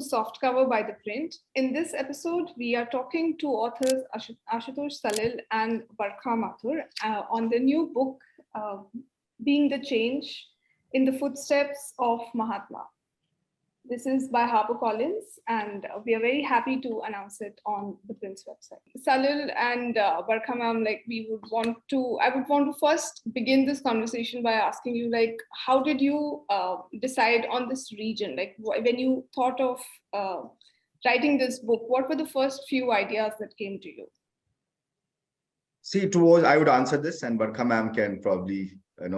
Softcover by ThePrint. In this episode, we are talking to authors Ashutosh Salil and Barkha Mathur on the new book, Being the Change in the Footsteps of Mahatma. This is by HarperCollins, and we are very happy to announce it on the Print's website. Salil and Barkha ma'am, I would want to first begin this conversation by asking you, how did you decide on this region? When you thought of writing this book, what were the first few ideas that came to you? See, I would answer this, and Barkha ma'am can probably,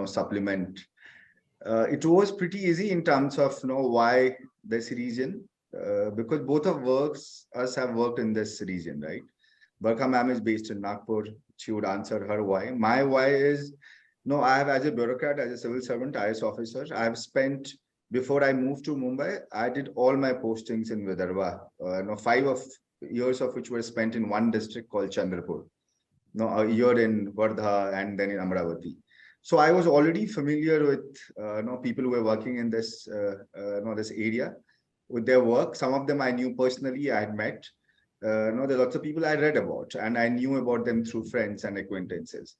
supplement. It was pretty easy in terms of, why this region, because both of us have worked in this region, right? Barkha ma'am is based in Nagpur. She would answer her why. My why is, I have, as a bureaucrat, as a civil servant, IS officer, I have spent, before I moved to Mumbai, I did all my postings in Vidarbha, 5 years of which were spent in one district called Chandrapur, a year in Vardha and then in Amravati. So I was already familiar with people who were working in this this area with their work. Some of them I knew personally. I had met. There are lots of people I read about, and I knew about them through friends and acquaintances.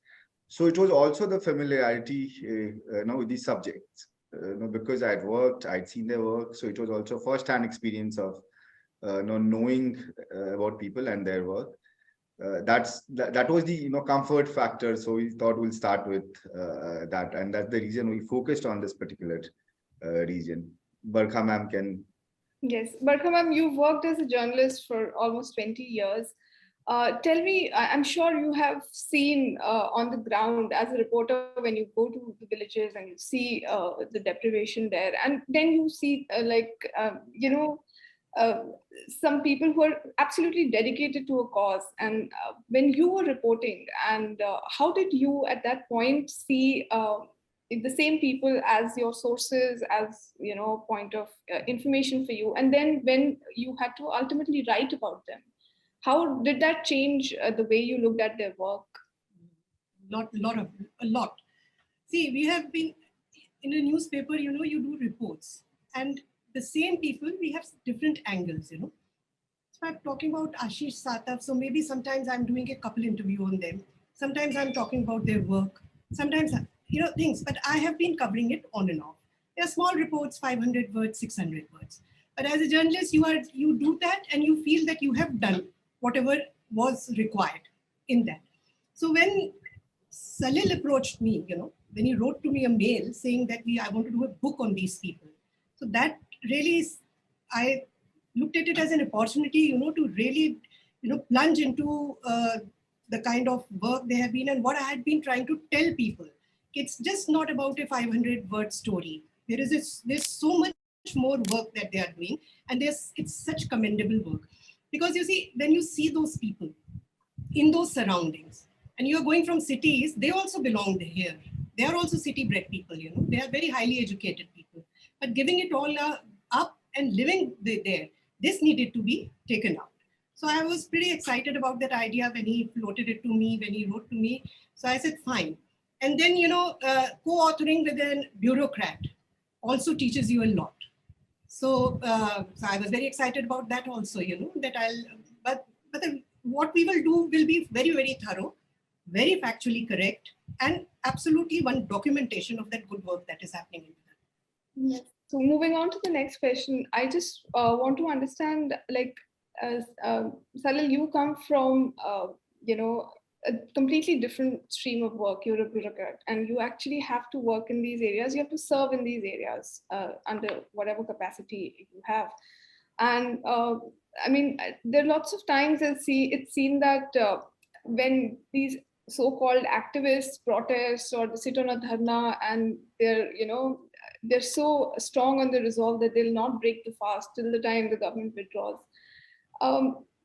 So it was also the familiarity, with these subjects, because I had worked, I'd seen their work. So it was also first-hand experience of knowing about people and their work. That was the comfort factor. So we thought we'll start with that, and that's the reason we focused on this particular region. Barkha ma'am can. Yes, Barkha ma'am, you've worked as a journalist for almost 20 years. Tell me, I'm sure you have seen on the ground as a reporter when you go to the villages and you see the deprivation there, and then you see some people who are absolutely dedicated to a cause. And when you were reporting, and how did you at that point see the same people as your sources, as point of information for you, and then when you had to ultimately write about them, how did that change the way you looked at their work? A lot. See, we have been in a newspaper, you do reports, and the same people, we have different angles, So I'm talking about Ashish Sataf. So maybe sometimes I'm doing a couple interview on them. Sometimes I'm talking about their work. Sometimes, things, but I have been covering it on and off. There are small reports, 500 words, 600 words. But as a journalist, you do that and you feel that you have done whatever was required in that. So when Salil approached me, when he wrote to me a mail saying that I want to do a book on these people. So that really, I looked at it as an opportunity, to really, plunge into the kind of work they have been and what I had been trying to tell people. It's just not about a 500-word story. There's so much more work that they are doing, and it's such commendable work. Because you see, when you see those people in those surroundings, and you're going from cities, they also belong here. They are also city-bred people, They are very highly educated people. But giving it all up and living there, this needed to be taken out. So I was pretty excited about that idea when he floated it to me, when he wrote to me. So I said, fine. And then, co-authoring with a bureaucrat also teaches you a lot. So I was very excited about that also, but what we will do will be very, very thorough, very factually correct, and absolutely one documentation of that good work that is happening in that. Yes. So moving on to the next question, I just want to understand, Salil, you come from, a completely different stream of work. You're a bureaucrat, and you actually have to work in these areas. You have to serve in these areas under whatever capacity you have. And there are lots of times it's seen that when these so-called activists protest or they sit on a dharna, and they're so strong on the resolve that they'll not break the fast till the time the government withdraws.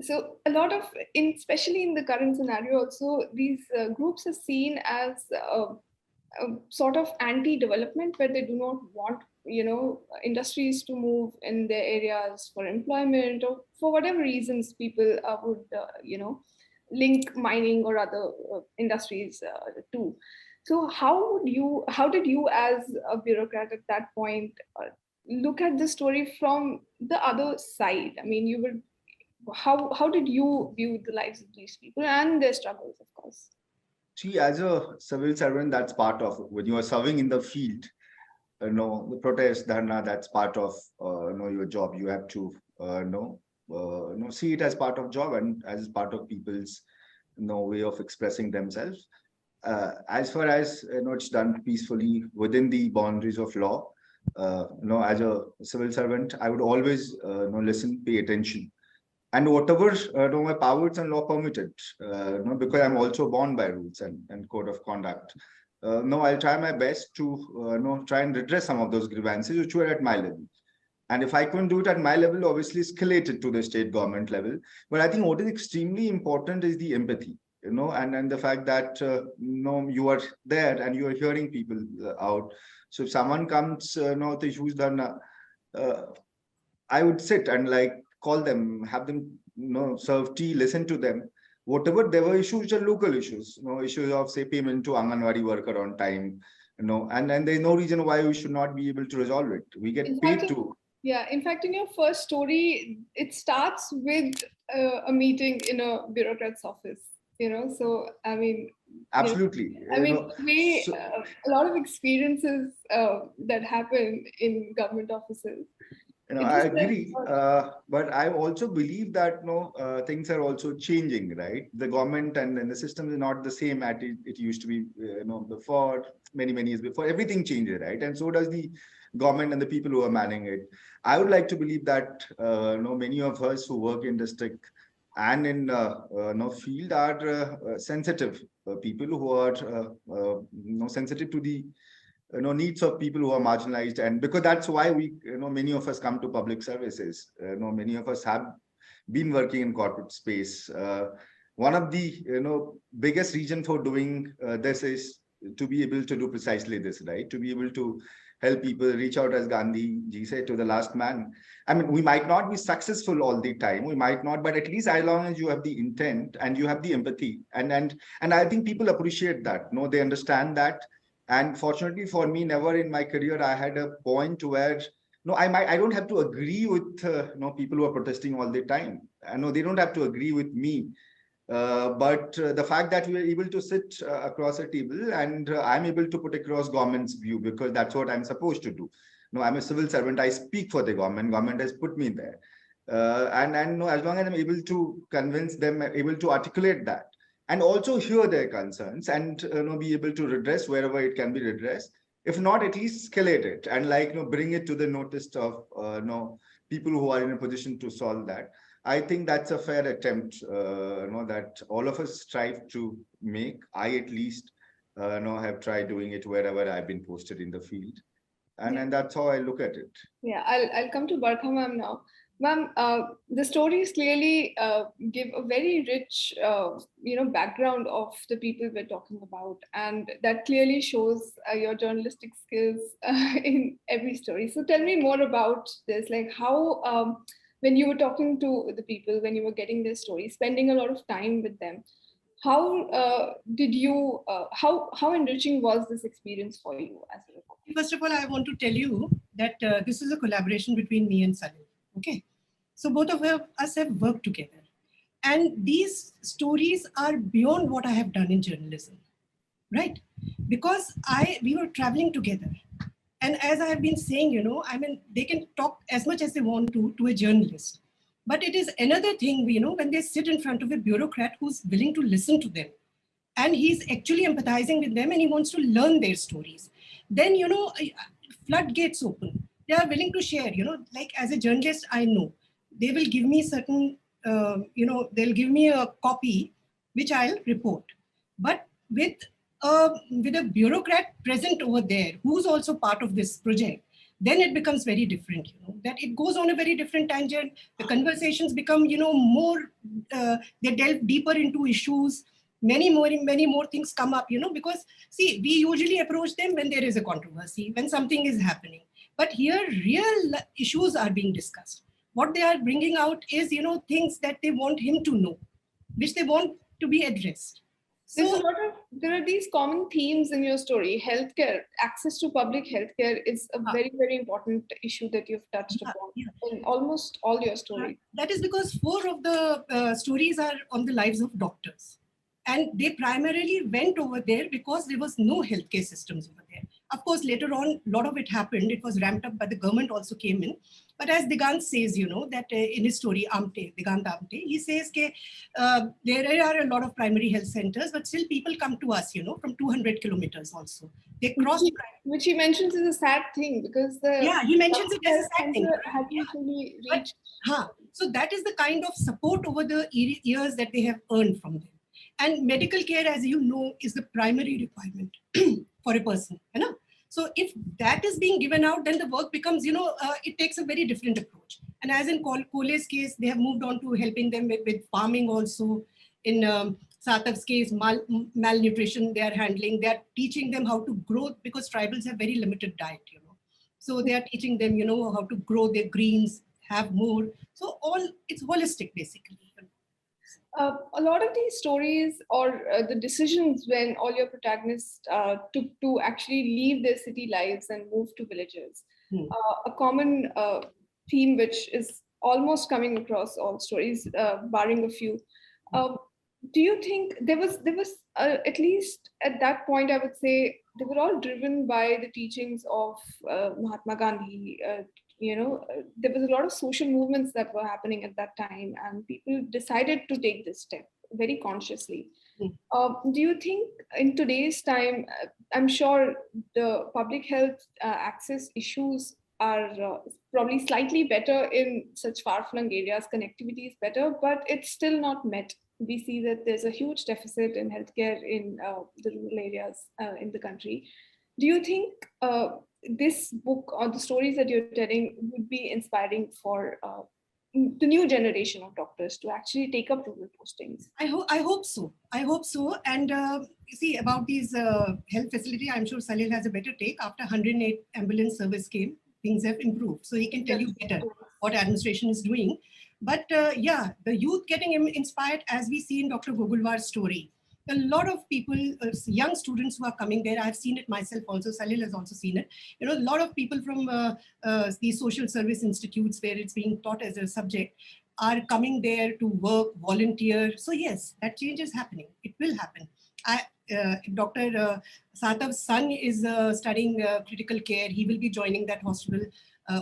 So a lot of, especially in the current scenario also, these groups are seen as a sort of anti-development, where they do not want, industries to move in their areas for employment, or for whatever reasons people would, link mining or other industries to. So how did you as a bureaucrat at that point look at the story from the other side. I mean, you would, how did you view the lives of these people and their struggles, of course? See, as a civil servant, that's part of when you are serving in the field. The protest, dharna, that's part of your job. You have to see it as part of job and as part of people's way of expressing themselves. As far as it's done peacefully within the boundaries of law. As a civil servant, I would always listen, pay attention, and whatever my powers and law permitted. Because I'm also bound by rules and code of conduct. I'll try my best to try and redress some of those grievances which were at my level. And if I couldn't do it at my level, obviously escalate it to the state government level. But I think what is extremely important is the empathy, and the fact that you are there and you are hearing people out. So if someone comes, with issues, then I would sit and call them, have them, serve tea, listen to them. Whatever there were issues, which are local issues, issues of say payment to Anganwadi worker on time, and there's no reason why we should not be able to resolve it. We get paid to. Yeah, in fact, in your first story, it starts with a meeting in a bureaucrat's office. So I mean, Absolutely. a lot of experiences that happen in government offices. I agree, but I also believe that things are also changing, right? The government and the system is not the same as it used to be, before, many years before. Everything changes, right? And so does the government and the people who are managing it. I would like to believe that many of us who work in district and in field are sensitive people who are sensitive to the needs of people who are marginalized, and because that's why we many of us come to public services. Many of us have been working in corporate space. One of the biggest reason for doing this is to be able to do precisely this, right? To be able to help people reach out, as Gandhi ji said, to the last man. I mean, we might not be successful all the time, we might not, but at least as long as you have the intent and you have the empathy, and I think people appreciate that. They understand that. And fortunately for me, never in my career I had a point where I don't have to agree with people who are protesting all the time. I know they don't have to agree with me. But the fact that we are able to sit across a table and I'm able to put across government's view, because that's what I'm supposed to do. I'm a civil servant. I speak for the government. Government has put me there. And as long as I'm able to convince them, able to articulate that, and also hear their concerns and be able to redress wherever it can be redressed. If not, at least escalate it and bring it to the notice of people who are in a position to solve that. I think that's a fair attempt that all of us strive to make. I at least have tried doing it wherever I've been posted in the field. And that's how I look at it. Yeah, I'll come to Barkha ma'am now. Ma'am, the stories clearly give a very rich, background of the people we're talking about, and that clearly shows your journalistic skills in every story. So tell me more about this, like how, when you were talking to the people, when you were getting their stories, spending a lot of time with them, how did you, how enriching was this experience for you as a reporter? First of all, I want to tell you that this is a collaboration between me and Salil. Okay, so both of us have worked together, and these stories are beyond what I have done in journalism, right? Because we were traveling together, and as I have been saying, I mean, they can talk as much as they want to a journalist, but it is another thing, when they sit in front of a bureaucrat who's willing to listen to them, and he's actually empathizing with them, and he wants to learn their stories. Then floodgates open. They are willing to share. Like as a journalist, I know they will give me certain, they'll give me a copy which I'll report. But with a bureaucrat present over there, who's also part of this project, then it becomes very different. That it goes on a very different tangent. The conversations become, more. They delve deeper into issues. Many more things come up, because see, we usually approach them when there is a controversy, when something is happening. But here, real issues are being discussed. What they are bringing out is, things that they want him to know, which they want to be addressed. So there are these common themes in your story. Healthcare, access to public healthcare is a very, very important issue that you've touched upon in almost all your stories. That is because 4 of the stories are on the lives of doctors. And they primarily went over there because there was no healthcare systems over there. Of course, later on, a lot of it happened. It was ramped up by the government also came in. But as Digant says, that in his story, Digant Amte, he says there are a lot of primary health centers, but still people come to us, from 200 kilometers also. They cross. Which he mentions is a sad thing because he mentions it as a sad thing. Hadn't really reached. So that is the kind of support over the years that they have earned from them. And medical care, as you know, is the primary requirement for a person. So if that is being given out, then the work becomes, it takes a very different approach. And as in Kole's case, they have moved on to helping them with farming also. In Satav's case, malnutrition they are handling. They are teaching them how to grow because tribals have very limited diet, So they are teaching them, how to grow their greens, have more. So it's holistic, basically. A lot of these stories or the decisions when all your protagonists took to actually leave their city lives and move to villages. A common theme which is almost coming across all stories, barring a few. Do you think there was at least at that point, I would say they were all driven by the teachings of Mahatma Gandhi. There was a lot of social movements that were happening at that time, and people decided to take this step very consciously. Do you think in today's time, I'm sure the public health access issues are probably slightly better in such far-flung areas, connectivity is better, but it's still not met. We see that there's a huge deficit in healthcare in the rural areas in the country. Do you think this book or the stories that you're telling would be inspiring for the new generation of doctors to actually take up rural postings? I hope so. I hope so. And you see, about these health facility, I'm sure Salil has a better take. After 108 ambulance service came, things have improved. So he can tell you better what administration is doing. But the youth getting inspired, as we see in Dr. Gogulwar's story. A lot of people, young students who are coming there, I've seen it myself also, Salil has also seen it. A lot of people from these social service institutes where it's being taught as a subject are coming there to work, volunteer. So yes, that change is happening. It will happen. Dr. Satav's son is studying critical care. He will be joining that hospital.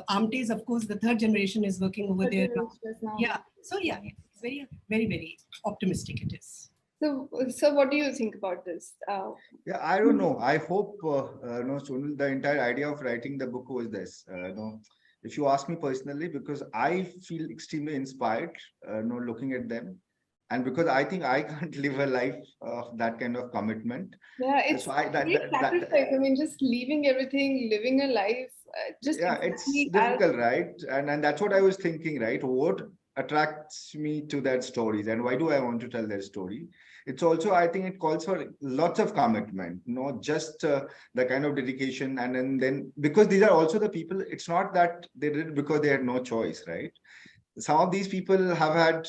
Amte's, of course, the 3rd generation is working over there now. Yeah. So yeah, it's very, very, very optimistic it is. So what do you think about this? I don't know. I hope, Sonal, the entire idea of writing the book was this. If you ask me personally, because I feel extremely inspired, looking at them. And because I think I can't live a life of that kind of commitment. Yeah, it's sacrifice. I mean, just leaving everything, living a life. It's difficult, right? And that's what I was thinking, right? What attracts me to their stories and why do I want to tell their story? It's also, I think it calls for lots of commitment, not just the kind of dedication. And then because these are also the people, it's not that they did it because they had no choice, right? Some of these people have had,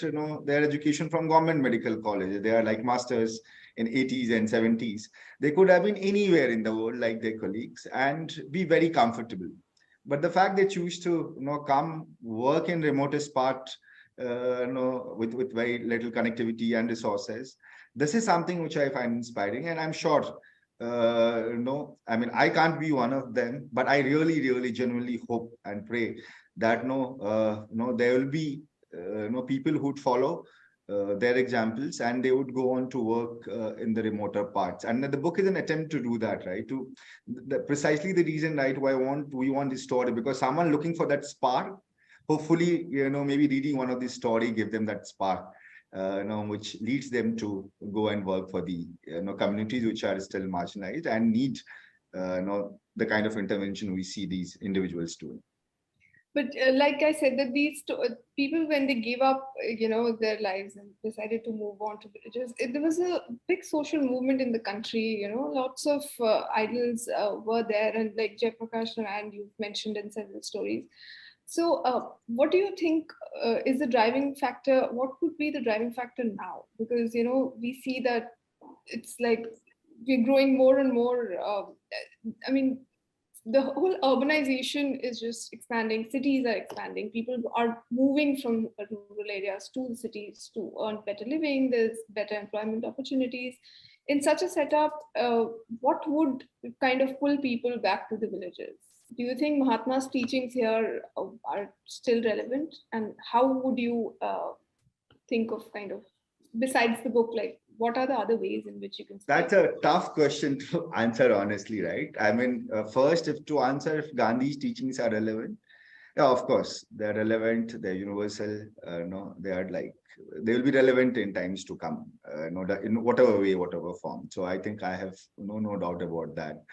their education from government medical colleges. They are like masters in 80s and 70s. They could have been anywhere in the world like their colleagues and be very comfortable. But the fact they choose to, come work in remotest part, with very little connectivity and resources, this is something which I find inspiring. And I'm sure, I mean, I can't be one of them, but I really, really genuinely hope and pray that there will be people who'd follow their examples and they would go on to work in the remoter parts. And the book is an attempt to do that, right? Precisely the reason, right, why we want this story, because someone looking for that spark, hopefully, maybe reading one of these story give them that spark, which leads them to go and work for the communities which are still marginalized and need the kind of intervention we see these individuals doing. But like I said, that these people, when they gave up, their lives and decided to move on to villages, there was a big social movement in the country. Lots of idols were there, and like Jayaprakash Narayan, you've mentioned in several stories. So, what do you think is the driving factor? What could be the driving factor now? Because we see that it's like we're growing more and more. I mean, the whole urbanization is just expanding. Cities are expanding. People are moving from rural areas to the cities to earn better living. There's better employment opportunities. In such a setup, what would kind of pull people back to the villages? Do you think Mahatma's teachings here are still relevant? And how would you think of kind of, besides the book, like what are the other ways in which you can speak? That's a tough question to answer, honestly, right? I mean, first, if to answer if Gandhi's teachings are relevant, yeah, of course, they're relevant, they're universal, no, they are like, they will be relevant in times to come, no, in whatever way, whatever form. So I think I have no doubt about that.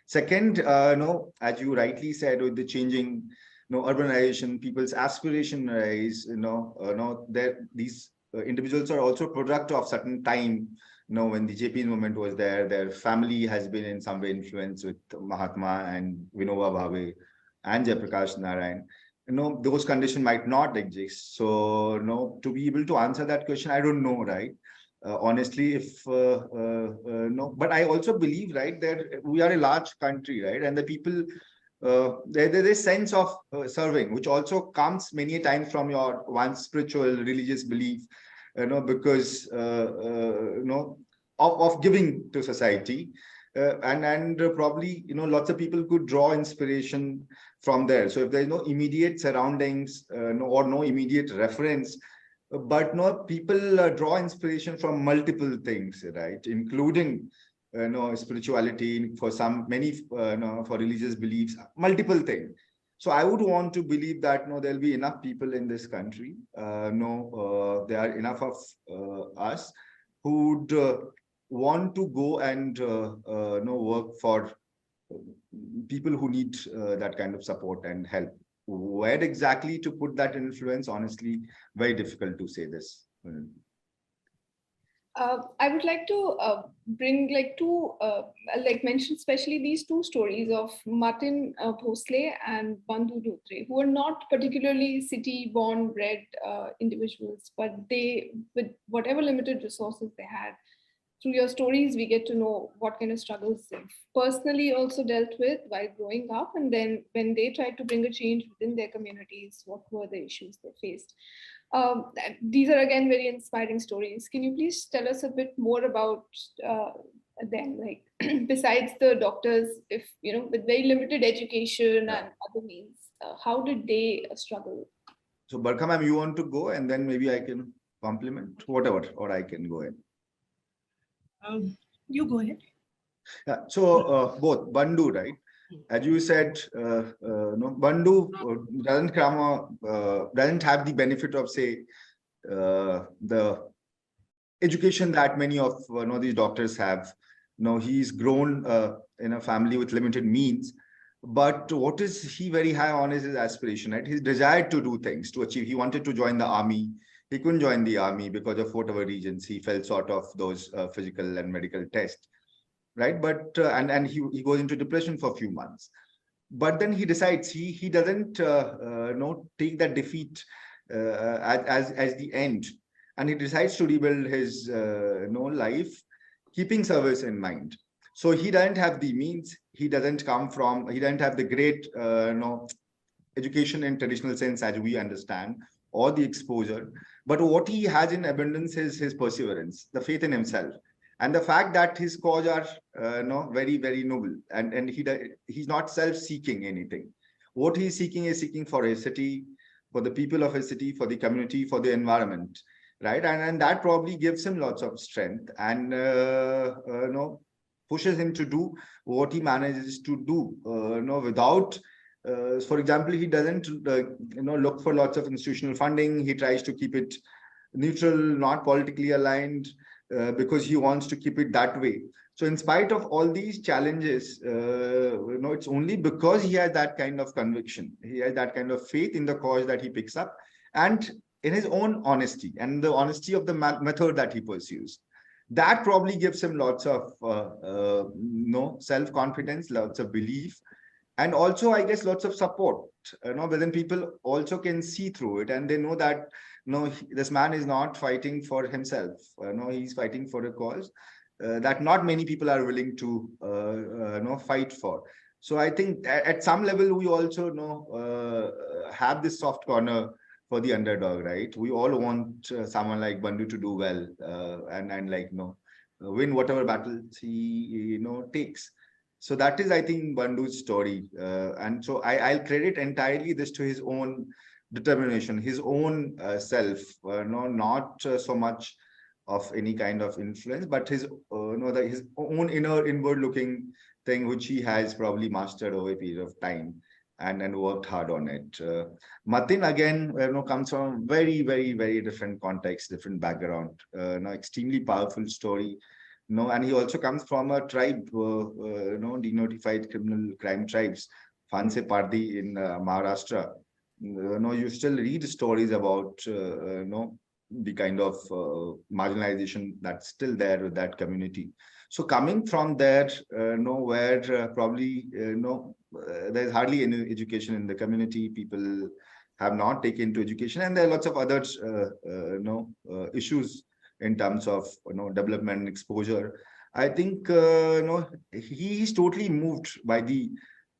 Second, no, as you rightly said, with the changing, urbanization, people's aspiration rise, no, these individuals are also product of certain time. When the JP movement was there, their family has been in some way influenced with Mahatma and Vinoba Bhave and Jayaprakash Narayan. Those conditions might not exist. So, to be able to answer that question, I don't know, right? Honestly, if no, but I also believe, right, that we are a large country, right, and the people, there's a sense of serving, which also comes many times from your one spiritual, religious belief, because of giving to society, and probably lots of people could draw inspiration from there. So if there's no immediate surroundings, or no immediate reference, but no, people draw inspiration from multiple things, right, including spirituality, for some many for religious beliefs, multiple things. So I would want to believe that there'll be enough people in this country, there are enough of us who'd want to go and work for people who need that kind of support and help. Where exactly to put that influence, honestly, very difficult to say this. I would like to bring like two, mention especially these two stories of Martin Bhosle and Bandhu Dhotre, who are not particularly city-born, bred individuals, but they, with whatever limited resources they had, through your stories, we get to know what kind of struggles they've personally also dealt with while growing up. And then when they tried to bring a change within their communities, what were the issues they faced? These are again very inspiring stories. Can you please tell us a bit more about them? Like besides the doctors, if with very limited education and other means, how did they struggle? So Barkha ma'am, you want to go, and then maybe I can compliment whatever, or I can go ahead. You go ahead. Yeah. So both Bandhu, right? As you said, Bandhu doesn't have the benefit of, say, the education that many of these doctors have. He's grown in a family with limited means, but what is he very high on is his aspiration, right? His desire to do things, to achieve. He wanted to join the army. He couldn't join the army because of whatever reasons. He fell short of those physical and medical tests, right? But and he goes into depression for a few months. But then he decides he doesn't take that defeat as the end, and he decides to rebuild his life, keeping service in mind. So he doesn't have the means. He doesn't have the great education in traditional sense as we understand, or the exposure. But what he has in abundance is his perseverance, the faith in himself, and the fact that his cause are very, very noble, and he's not self-seeking anything. What he's seeking is seeking for his city, for the people of his city, for the community, for the environment, right? And that probably gives him lots of strength, and pushes him to do what he manages to do, without. For example, he doesn't look for lots of institutional funding. He tries to keep it neutral, not politically aligned, because he wants to keep it that way. So in spite of all these challenges, it's only because he has that kind of conviction, he has that kind of faith in the cause that he picks up, and in his own honesty and the honesty of the method that he pursues. That probably gives him lots of self-confidence, lots of belief, and also, I guess, lots of support, wherein people also can see through it, and they know that no, this man is not fighting for himself. No, he's fighting for a cause that not many people are willing to fight for. So I think at some level we also have this soft corner for the underdog, right? We all want someone like Bandhu to do well and like win whatever battles he takes. So that is, I think, Bandhu's story, and so I'll credit entirely this to his own determination, his own self, no, not so much of any kind of influence, but his his own inward looking thing, which he has probably mastered over a period of time and worked hard on it. Matin again, comes from very, very, very different context, different background, extremely powerful story. And he also comes from a tribe, denotified criminal crime tribes, Fanse Pardi in Maharashtra. You still read stories about, the kind of marginalization that's still there with that community. So coming from there, where probably, there's hardly any education in the community, people have not taken to education, and there are lots of other, issues in terms of, development and exposure. I think, he's totally moved by the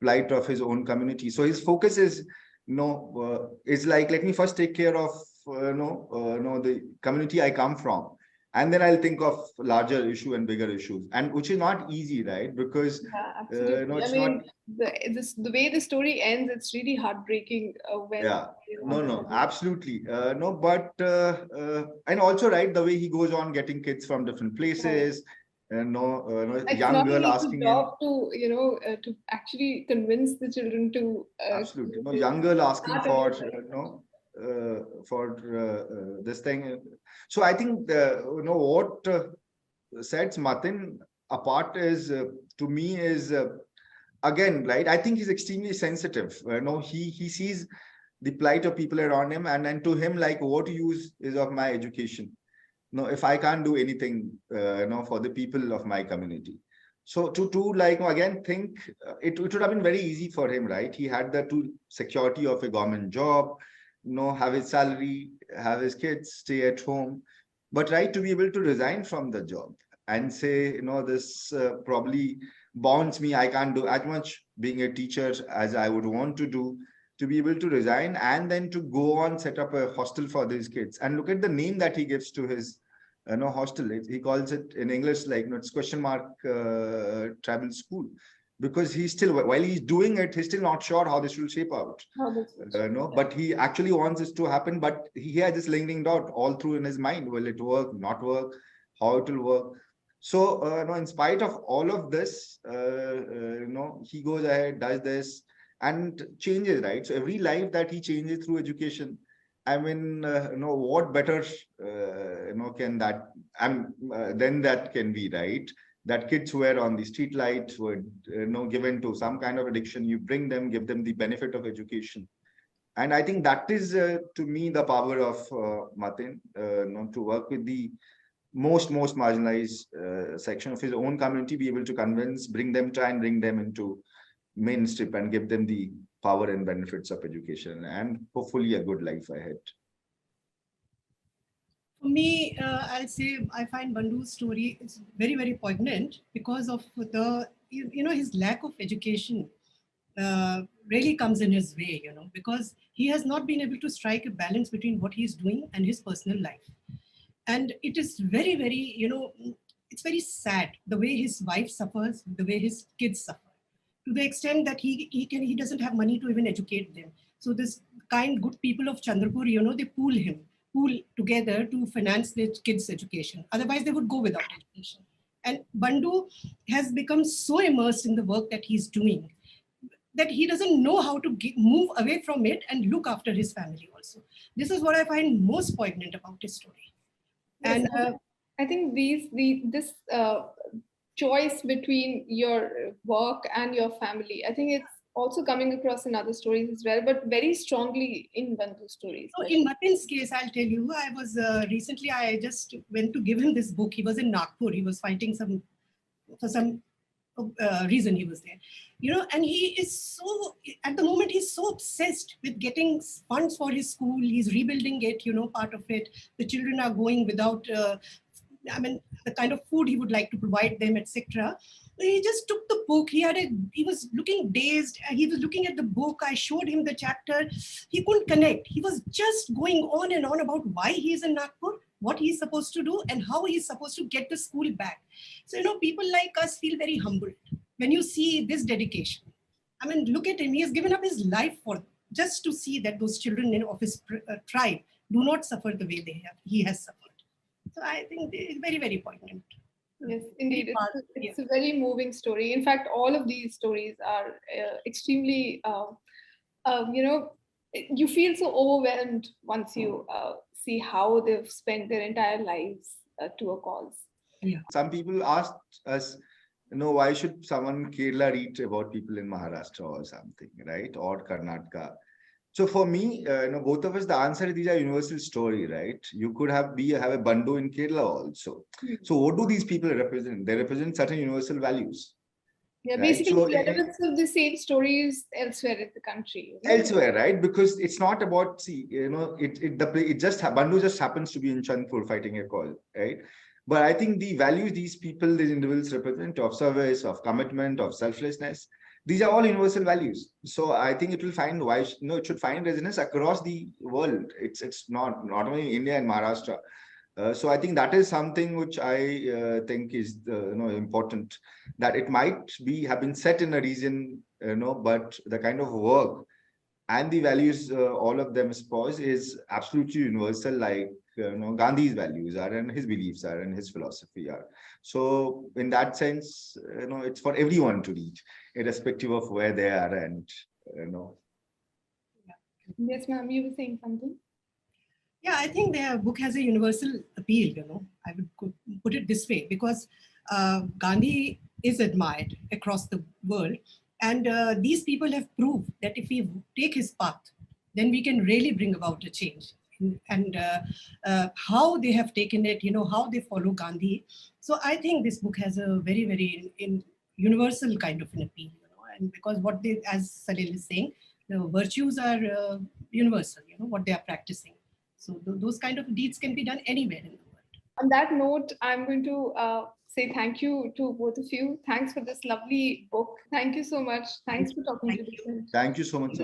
plight of his own community. So his focus is, is like, let me first take care of, the community I come from, and then I'll think of larger issue and bigger issues, and which is not easy, right? Because absolutely. it's I mean, not. the way the story ends, it's really heartbreaking when. Yeah, no, absolutely. No, but and also, right, the way he goes on getting kids from different places, It's young not an girl easy asking him. job to, to actually convince the children to. Absolutely, young girl asking for, start this thing. So I think, what sets Matin apart is, to me, is again, right? I think he's extremely sensitive. He sees the plight of people around him, and to him, like, what use is of my education? If I can't do anything, for the people of my community. So to like, again, think it would have been very easy for him, right? He had the security of a government job, have his salary, have his kids, stay at home, but right, to be able to resign from the job and say, this probably bonds me, I can't do as much being a teacher as I would want to do, to be able to resign and then to go on set up a hostel for these kids. And look at the name that he gives to his hostel. He calls it in English, like, it's question mark travel school, because he's still, while he's doing it, he's still not sure how this will shape out. But he actually wants this to happen, but he has this lingering doubt all through in his mind. Will it work, not work, how it will work? So in spite of all of this, he goes ahead, does this, and changes, right? So every life that he changes through education, I mean, what better, can that, then that can be, right? That kids who were on the street lights were, given to some kind of addiction, you bring them, give them the benefit of education. And I think that is, to me, the power of Matin, to work with the most marginalized section of his own community, be able to try and bring them into mainstream and give them the power and benefits of education and hopefully a good life ahead. For me, I'll say I find Bandhu's story is very, very poignant because of the, his lack of education really comes in his way, because he has not been able to strike a balance between what he's doing and his personal life. And it is very, very, it's very sad the way his wife suffers, the way his kids suffer, to the extent that he doesn't have money to even educate them. So this good people of Chandrapur, they pool together to finance their kids' education. Otherwise, they would go without education. And Bandhu has become so immersed in the work that he's doing that he doesn't know how to move away from it and look after his family also. This is what I find most poignant about his story. Yes, and I think this choice between your work and your family, I think it's also coming across in other stories as well, but very strongly in Bandhu's stories. So in Matin's case, I'll tell you, I was recently, I just went to give him this book. He was in Nagpur. He was fighting for some reason he was there. And he is so, at the moment, he's so obsessed with getting funds for his school. He's rebuilding it, part of it. The children are going without, the kind of food he would like to provide them, etc. He just took the book. He was looking dazed. He was looking at the book. I showed him the chapter. He couldn't connect. He was just going on and on about why he is in Nagpur, what he's supposed to do, and how he's supposed to get the school back. So, people like us feel very humbled when you see this dedication. Look at him. He has given up his life just to see that those children of his tribe do not suffer the way he has suffered. So I think it's very, very poignant. Yes, indeed. It's a very moving story. In fact, all of these stories are extremely, you feel so overwhelmed once you see how they've spent their entire lives to a cause. Yeah. Some people asked us, why should someone in Kerala read about people in Maharashtra or something, right? Or Karnataka. So for me, both of us, the answer is these are universal story, right? You could have a Bandhu in Kerala also. So what do these people represent? They represent certain universal values. Yeah, basically the relevance of the same stories elsewhere in the country. Elsewhere, right? Because it's not about, Bandhu just happens to be in Chandpur fighting a call, right? But I think the values these people, these individuals represent of service, of commitment, of selflessness, these are all universal values. So I think it will find it should find resonance across the world. It's not only in India and Maharashtra. So I think that is something which I think is important, that it might have been set in a region, but the kind of work and the values all of them espouse is absolutely universal, like Gandhi's values are, and his beliefs are, and his philosophy are. So in that sense, it's for everyone to read, irrespective of where they are, and Yes, ma'am, you were saying something. Yeah, I think their book has a universal appeal. I would put it this way, because Gandhi is admired across the world, and these people have proved that if we take his path, then we can really bring about a change. And how they have taken it, how they follow Gandhi. So I think this book has a very, very universal kind of an appeal, and because as Salil is saying, the virtues are universal, what they are practicing. So those kind of deeds can be done anywhere in the world. On that note, I'm going to say thank you to both of you. Thanks for this lovely book. Thank you so much. Thanks for talking to us. Thank you so much.